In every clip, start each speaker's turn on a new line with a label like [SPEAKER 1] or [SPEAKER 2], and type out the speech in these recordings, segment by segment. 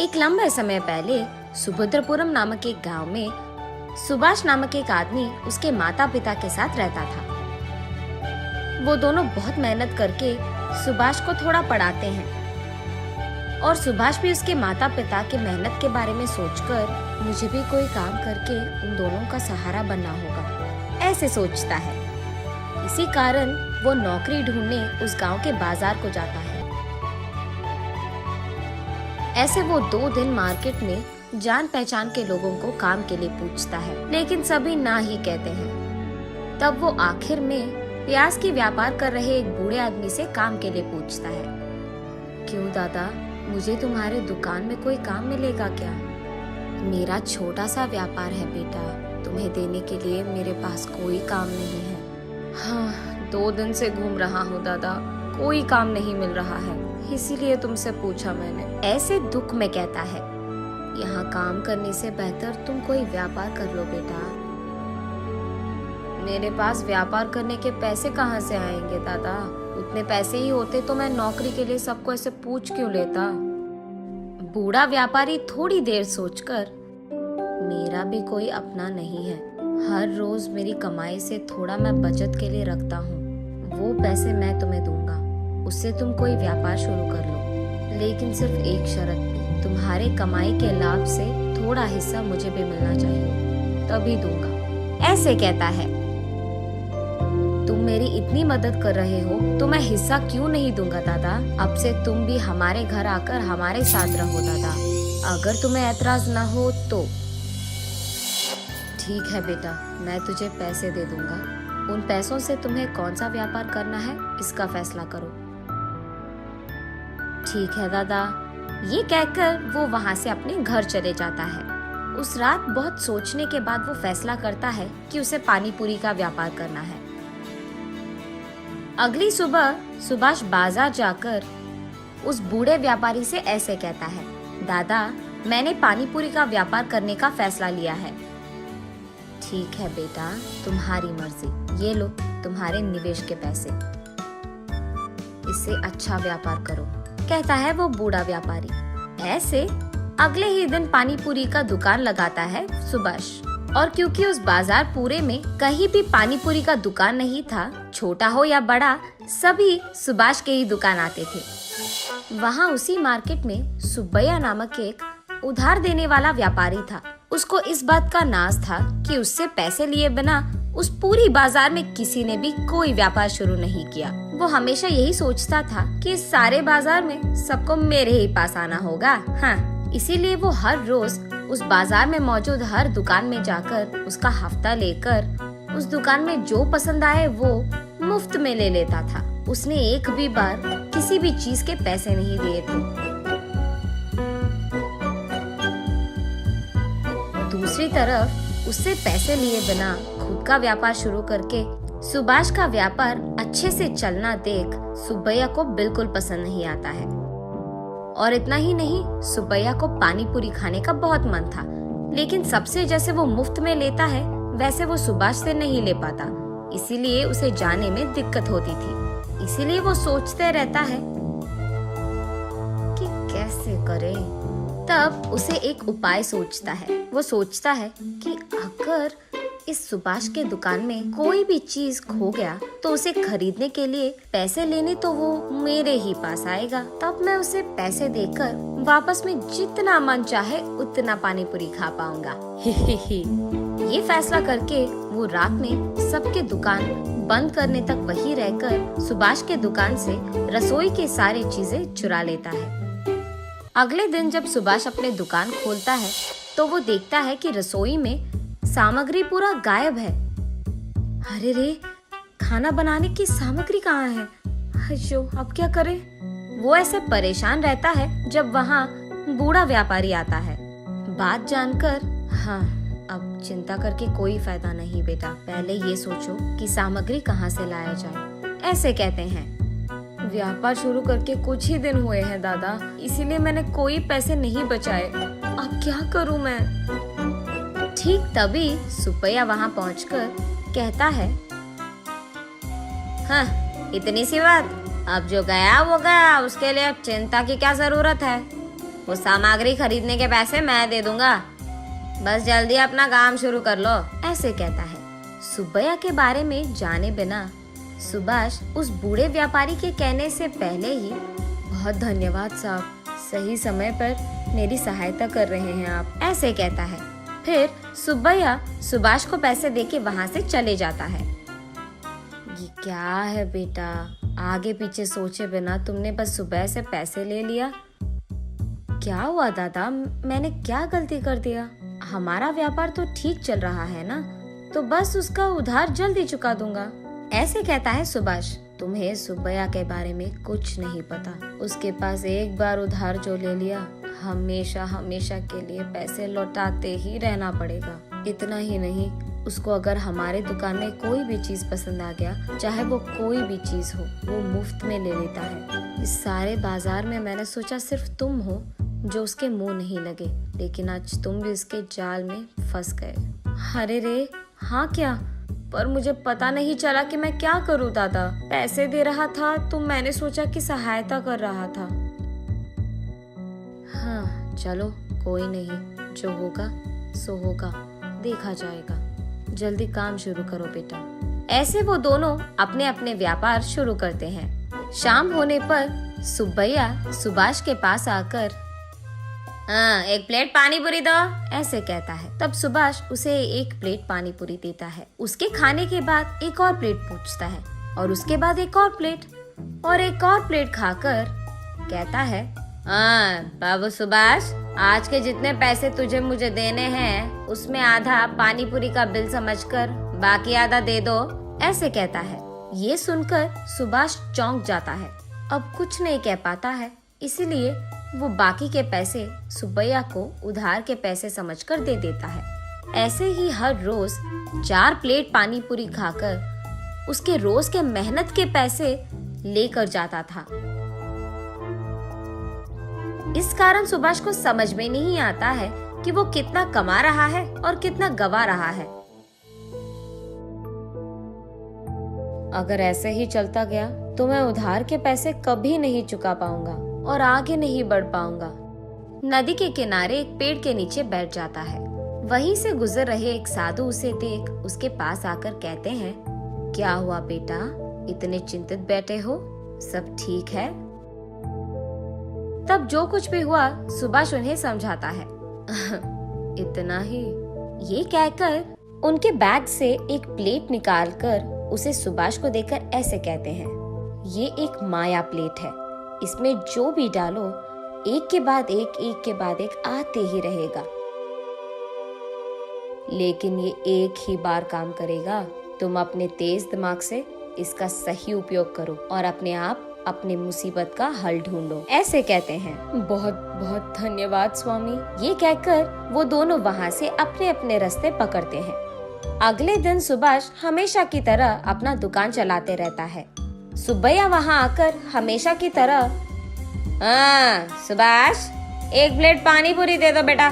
[SPEAKER 1] एक लंबे समय पहले सुभद्रपुरम नामक एक गांव में सुभाष नामक एक आदमी उसके माता पिता के साथ रहता था। वो दोनों बहुत मेहनत करके सुभाष को थोड़ा पढ़ाते हैं और सुभाष भी उसके माता पिता के मेहनत के बारे में सोचकर मुझे भी कोई काम करके उन दोनों का सहारा बनना होगा, ऐसे सोचता है। इसी कारण वो नौकरी ढूंढने उस गांव के बाजार को जाता है। ऐसे वो 2 दिन मार्केट में जान पहचान के लोगों को काम के लिए पूछता है, लेकिन सभी ना ही कहते हैं। तब वो आखिर में प्याज की व्यापार कर रहे एक बूढ़े आदमी से काम के लिए पूछता है। क्यों दादा, मुझे तुम्हारे दुकान में कोई काम मिलेगा क्या? मेरा छोटा सा व्यापार है बेटा, तुम्हें देने के लिए मेरे पास कोई काम नहीं है। हाँ, 2 दिन से घूम रहा हूँ दादा, कोई काम नहीं मिल रहा है, इसीलिए तुमसे पूछा मैंने। ऐसे दुख में कहता है, यहाँ काम करने से बेहतर तुम कोई व्यापार कर लो बेटा। मेरे पास व्यापार करने के पैसे कहाँ से आएंगे दादा? उतने पैसे ही होते तो मैं नौकरी के लिए सबको ऐसे पूछ क्यों लेता? बूढ़ा व्यापारी थोड़ी देर सोचकर, मेरा भी कोई अपना नहीं है, हर रोज मेरी कमाई से थोड़ा मैं बचत के लिए रखता हूँ, वो पैसे मैं तुम्हें दूंगा, उससे तुम कोई व्यापार शुरू कर लो, लेकिन सिर्फ एक शर्त पे, तुम्हारे कमाई के लाभ से थोड़ा हिस्सा मुझे भी मिलना चाहिए, तभी दूंगा। ऐसे कहता है, तुम मेरी इतनी मदद कर रहे हो तो मैं हिस्सा क्यों नहीं दूंगा दादा? अब से तुम भी हमारे घर आकर हमारे साथ रहो दादा, अगर तुम्हें ऐतराज ना हो तो। ठीक है बेटा, मैं तुझे पैसे दे दूंगा, उन पैसों से तुम्हें कौन सा व्यापार करना है इसका फैसला करो। ठीक है दादा, ये कहकर वो वहाँ से अपने घर चले जाता है। उस रात बहुत सोचने के बाद वो फैसला करता है कि उसे पानी पूरी का व्यापार करना है। अगली सुबह सुभाष बाजार जाकर उस बूढ़े व्यापारी से ऐसे कहता है, दादा, मैंने पानी पूरी का व्यापार करने का फैसला लिया है। ठीक है बेटा, तुम्हारी मर्जी, ये लो तुम्हारे निवेश के पैसे, इससे अच्छा व्यापार करो, कहता है वो बूढ़ा व्यापारी। ऐसे अगले ही दिन पानी पूरी का दुकान लगाता है सुभाष, और क्योंकि उस बाजार पूरे में कहीं भी पानी पूरी का दुकान नहीं था, छोटा हो या बड़ा, सभी सुभाष के ही दुकान आते थे। वहाँ उसी मार्केट में सुब्बैया नामक एक उधार देने वाला व्यापारी था। उसको इस बात का नाज था कि उससे पैसे लिए बिना उस पूरी बाजार में किसी ने भी कोई व्यापार शुरू नहीं किया। वो हमेशा यही सोचता था कि इस सारे बाजार में सबको मेरे ही पास आना होगा। हाँ, इसीलिए वो हर रोज उस बाजार में मौजूद हर दुकान में जाकर उसका हफ्ता लेकर उस दुकान में जो पसंद आए वो मुफ्त में ले लेता था। उसने एक भी बार किसी भी चीज के पैसे नहीं दिए थे। दूसरी तरफ उससे पैसे लिए बिना खुद का व्यापार शुरू करके सुभाष का व्यापार अच्छे से चलना देख सुब्बैया को बिल्कुल पसंद नहीं आता है। और इतना ही नहीं, सुब्बैया को पानी पूरी खाने का बहुत मन था, लेकिन सबसे जैसे वो मुफ्त में लेता है वैसे वो सुभाष से नहीं ले पाता, इसीलिए उसे जाने में दिक्कत होती थी। इसीलिए वो सोचते रहता है कि कैसे करे। तब उसे एक उपाय सोचता है। वो सोचता है कि अगर इस सुभाष के दुकान में कोई भी चीज खो गया तो उसे खरीदने के लिए पैसे लेने तो वो मेरे ही पास आएगा, तब मैं उसे पैसे देकर वापस में जितना मन चाहे उतना पानी पूरी खा पाऊंगा। ये फैसला करके वो रात में सबके दुकान बंद करने तक वहीं रहकर सुभाष के दुकान से रसोई की सारी चीजें चुरा लेता है। अगले दिन जब सुभाष अपने दुकान खोलता है तो वो देखता है कि रसोई में सामग्री पूरा गायब है। अरे रे, खाना बनाने की सामग्री कहाँ है? अयो, अब क्या करे? वो ऐसे परेशान रहता है जब वहाँ बूढ़ा व्यापारी आता है। बात जानकर, हाँ, अब चिंता करके कोई फायदा नहीं बेटा, पहले ये सोचो कि सामग्री कहाँ से लाया जाए। ऐसे कहते हैं, व्यापार शुरू करके कुछ ही दिन हुए हैं दादा, इसीलिए मैंने कोई पैसे नहीं बचाए, अब क्या करूँ मैं? ठीक तभी सुब्बैया वहाँ पहुँचकर कहता है, हाँ, इतनी सी बात, अब जो गया वो गया, उसके लिए अब चिंता की क्या जरूरत है। वो सामग्री खरीदने के पैसे मैं दे दूंगा, बस जल्दी अपना काम शुरू कर लो, ऐसे कहता है। सुब्बैया के बारे में जाने बिना सुभाष उस बूढ़े व्यापारी के कहने से पहले ही, बहुत धन्यवाद साहब, सही समय पर मेरी सहायता कर रहे हैं आप, ऐसे कहता है। फिर सुब्बैया सुभाष को पैसे देके वहाँ से चले जाता है। ये क्या है बेटा, आगे पीछे सोचे बिना तुमने बस सुबह से पैसे ले लिया। क्या हुआ दादा, मैंने क्या गलती कर दिया? हमारा व्यापार तो ठीक चल रहा है ना, तो बस उसका उधार जल्दी चुका दूंगा, ऐसे कहता है सुभाष। तुम्हें सुब्बैया के बारे में कुछ नहीं पता। उसके पास एक बार उधार जो ले लिया, हमेशा हमेशा के लिए पैसे लौटाते ही रहना पड़ेगा। इतना ही नहीं, उसको अगर हमारे दुकान में कोई भी चीज पसंद आ गया, चाहे वो कोई भी चीज हो, वो मुफ्त में ले लेता है। इस सारे बाजार में मैंने सोचा सिर्फ तुम हो जो उसके मुंह नहीं लगे, लेकिन आज तुम भी उसके जाल में फंस गए। अरे रे, हाँ क्या? पर मुझे पता नहीं चला कि मैं क्या करूं दादा। पैसे दे रहा था तो मैंने सोचा कि सहायता कर रहा था। हाँ चलो कोई नहीं, जो होगा सो होगा, देखा जाएगा। जल्दी काम शुरू करो बेटा। ऐसे वो दोनों अपने अपने व्यापार शुरू करते हैं। शाम होने पर सुब्बैया सुभाष के पास आकर एक प्लेट पानी पूरी दो, ऐसे कहता है। तब सुभाष उसे एक प्लेट पानी पूरी देता है। उसके खाने के बाद एक और प्लेट पूछता है और उसके बाद एक और प्लेट और एक और प्लेट खाकर कहता है, बाबू सुभाष, आज के जितने पैसे तुझे मुझे देने हैं उसमें आधा पानी पूरी का बिल समझकर बाकी आधा दे दो, ऐसे कहता है। ये सुनकर सुभाष चौंक जाता है। अब कुछ नहीं कह पाता है, इसीलिए वो बाकी के पैसे सुब्बैया को उधार के पैसे समझकर दे देता है। ऐसे ही हर रोज 4 प्लेट पानी पूरी खाकर उसके रोज के मेहनत के पैसे लेकर जाता था। इस कारण सुभाष को समझ में नहीं आता है कि वो कितना कमा रहा है और कितना गवा रहा है। अगर ऐसे ही चलता गया तो मैं उधार के पैसे कभी नहीं चुका पाऊंगा और आगे नहीं बढ़ पाऊंगा। नदी के किनारे एक पेड़ के नीचे बैठ जाता है। वहीं से गुजर रहे एक साधु उसे देख उसके पास आकर कहते हैं, क्या हुआ बेटा, इतने चिंतित बैठे हो, सब ठीक है? तब जो कुछ भी हुआ सुभाष उन्हें समझाता है। इतना ही, ये कहकर उनके बैग से एक प्लेट निकालकर उसे सुभाष को देकर ऐसे कहते हैं, ये एक माया प्लेट है, इसमें जो भी डालो एक के बाद एक आते ही रहेगा, लेकिन ये एक ही बार काम करेगा। तुम अपने तेज दिमाग से इसका सही उपयोग करो और अपने आप अपने मुसीबत का हल ढूंढो, ऐसे कहते हैं। बहुत बहुत धन्यवाद स्वामी, ये कहकर वो दोनों वहाँ से अपने अपने रास्ते पकड़ते हैं। अगले दिन सुभाष हमेशा की तरह अपना दुकान चलाते रहता है। सुब्बैया वहाँ आकर हमेशा की तरह, सुभाष, एक प्लेट पानी पूरी दे दो बेटा,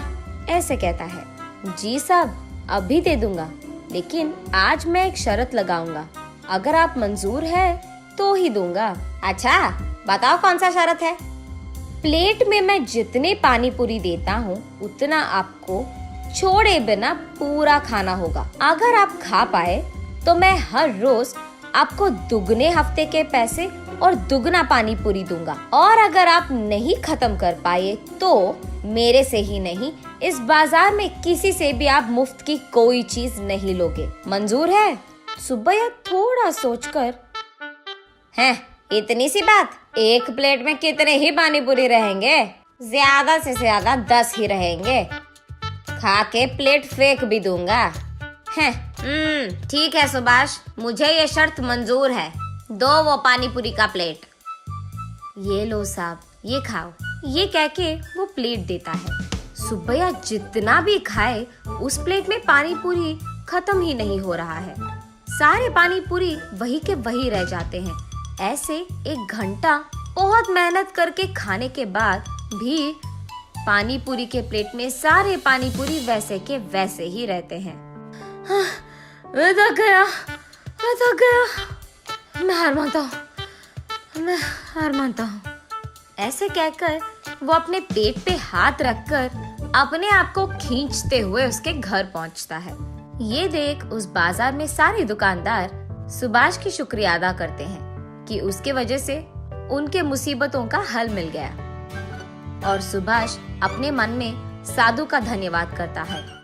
[SPEAKER 1] ऐसे कहता है। जी साहब, अभी दे दूंगा, लेकिन आज मैं एक शर्त लगाऊंगा, अगर आप मंजूर है तो ही दूंगा। अच्छा बताओ कौन सा शर्त है? प्लेट में मैं जितने पानी पूरी देता हूँ उतना आपको छोड़े बिना पूरा खाना होगा। अगर आप खा पाए तो मैं हर रोज आपको दुगने हफ्ते के पैसे और दुगना पानी पूरी दूंगा, और अगर आप नहीं खत्म कर पाए तो मेरे से ही नहीं, इस बाजार में किसी से भी आप मुफ्त की कोई चीज नहीं लोगे। मंजूर है? सुब्बैया थोड़ा सोचकर, हैं, इतनी सी बात, एक प्लेट में कितने ही पानी पूरी रहेंगे? ज्यादा से ज्यादा 10 ही रहेंगे, खा के प्लेट फेंक भी दूंगा। हैं, ठीक है सुभाष, मुझे ये शर्त मंजूर है, दो वो पानी पूरी का प्लेट। ये लो साहब, ये खाओ, ये कह के वो प्लेट देता है। सुब्बैया जितना भी खाए उस प्लेट में पानी पूरी खत्म ही नहीं हो रहा है। सारे पानी पूरी वही के वही रह जाते हैं। ऐसे 1 घंटा बहुत मेहनत करके खाने के बाद भी पानी पूरी के प्लेट में सारे पानी पूरी वैसे के वैसे ही रहते हैं। मैं थक गया, मैं हार मानता हूँ, ऐसे कहकर वो अपने पेट पे हाथ रखकर अपने आप को खींचते हुए उसके घर पहुंचता है। ये देख उस बाजार में सारे दुकानदार सुभाष की शुक्रिया अदा करते हैं कि उसके वजह से उनके मुसीबतों का हल मिल गया। और सुभाष अपने मन में साधु का धन्यवाद करता है